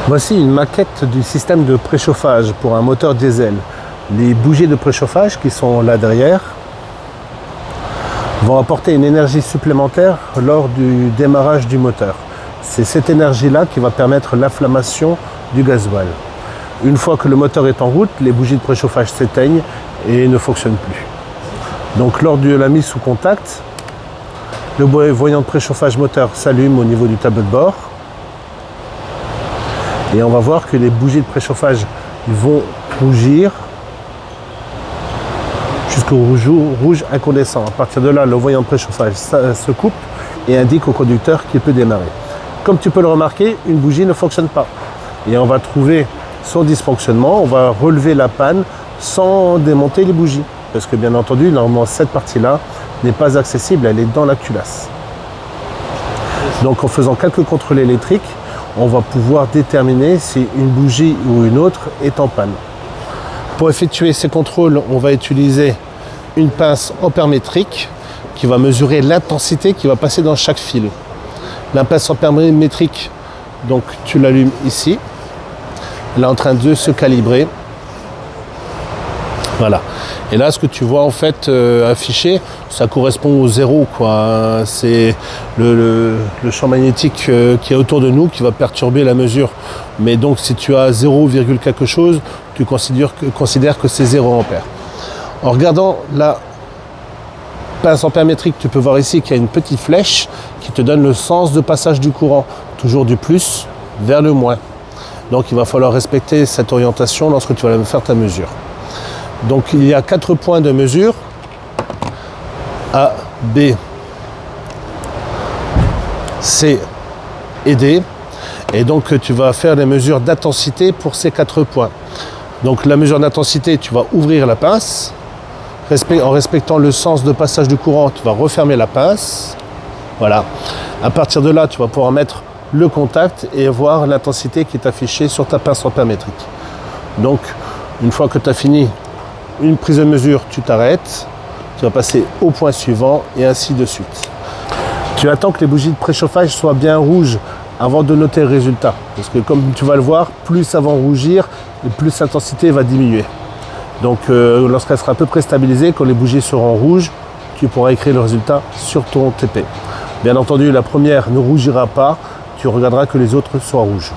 Voici une maquette du système de préchauffage pour un moteur diesel. Les bougies de préchauffage qui sont là derrière vont apporter une énergie supplémentaire lors du démarrage du moteur. C'est cette énergie-là qui va permettre l'inflammation du gasoil. Une fois que le moteur est en route, les bougies de préchauffage s'éteignent et ne fonctionnent plus. Donc lors de la mise sous contact, le voyant de préchauffage moteur s'allume au niveau du tableau de bord. Et on va voir que les bougies de préchauffage vont rougir jusqu'au rouge incandescent. À partir de là, le voyant de préchauffage se coupe et indique au conducteur qu'il peut démarrer. Comme tu peux le remarquer, une bougie ne fonctionne pas. Et on va trouver son dysfonctionnement, on va relever la panne sans démonter les bougies. Parce que bien entendu, normalement, cette partie-là n'est pas accessible, elle est dans la culasse. Donc en faisant quelques contrôles électriques, on va pouvoir déterminer si une bougie ou une autre est en panne. Pour effectuer ces contrôles, on va utiliser une pince ampère-métrique qui va mesurer l'intensité qui va passer dans chaque fil. La pince ampère-métrique, donc tu l'allumes ici. Elle est en train de se calibrer. Voilà. Et là, ce que tu vois en fait affiché, ça correspond au zéro, quoi. C'est le champ magnétique qui est autour de nous qui va perturber la mesure. Mais donc, si tu as 0, quelque chose, tu considères que c'est 0 ampère. En regardant la pince ampère métrique, tu peux voir ici qu'il y a une petite flèche qui te donne le sens de passage du courant, toujours du plus vers le moins. Donc, il va falloir respecter cette orientation lorsque tu vas faire ta mesure. Donc il y a 4 points de mesure, A, B, C et D. Et donc tu vas faire les mesures d'intensité pour ces 4 points. Donc la mesure d'intensité, tu vas ouvrir la pince. En respectant le sens de passage du courant, tu vas refermer la pince. Voilà. À partir de là, tu vas pouvoir mettre le contact et voir l'intensité qui est affichée sur ta pince ampère métrique. Donc une fois que tu as fini une prise de mesure, tu t'arrêtes, tu vas passer au point suivant et ainsi de suite. Tu attends que les bougies de préchauffage soient bien rouges avant de noter le résultat. Parce que comme tu vas le voir, plus ça va rougir et plus l'intensité va diminuer. Donc lorsqu'elle sera à peu près stabilisée, quand les bougies seront rouges, tu pourras écrire le résultat sur ton TP. Bien entendu, la première ne rougira pas, tu regarderas que les autres soient rouges.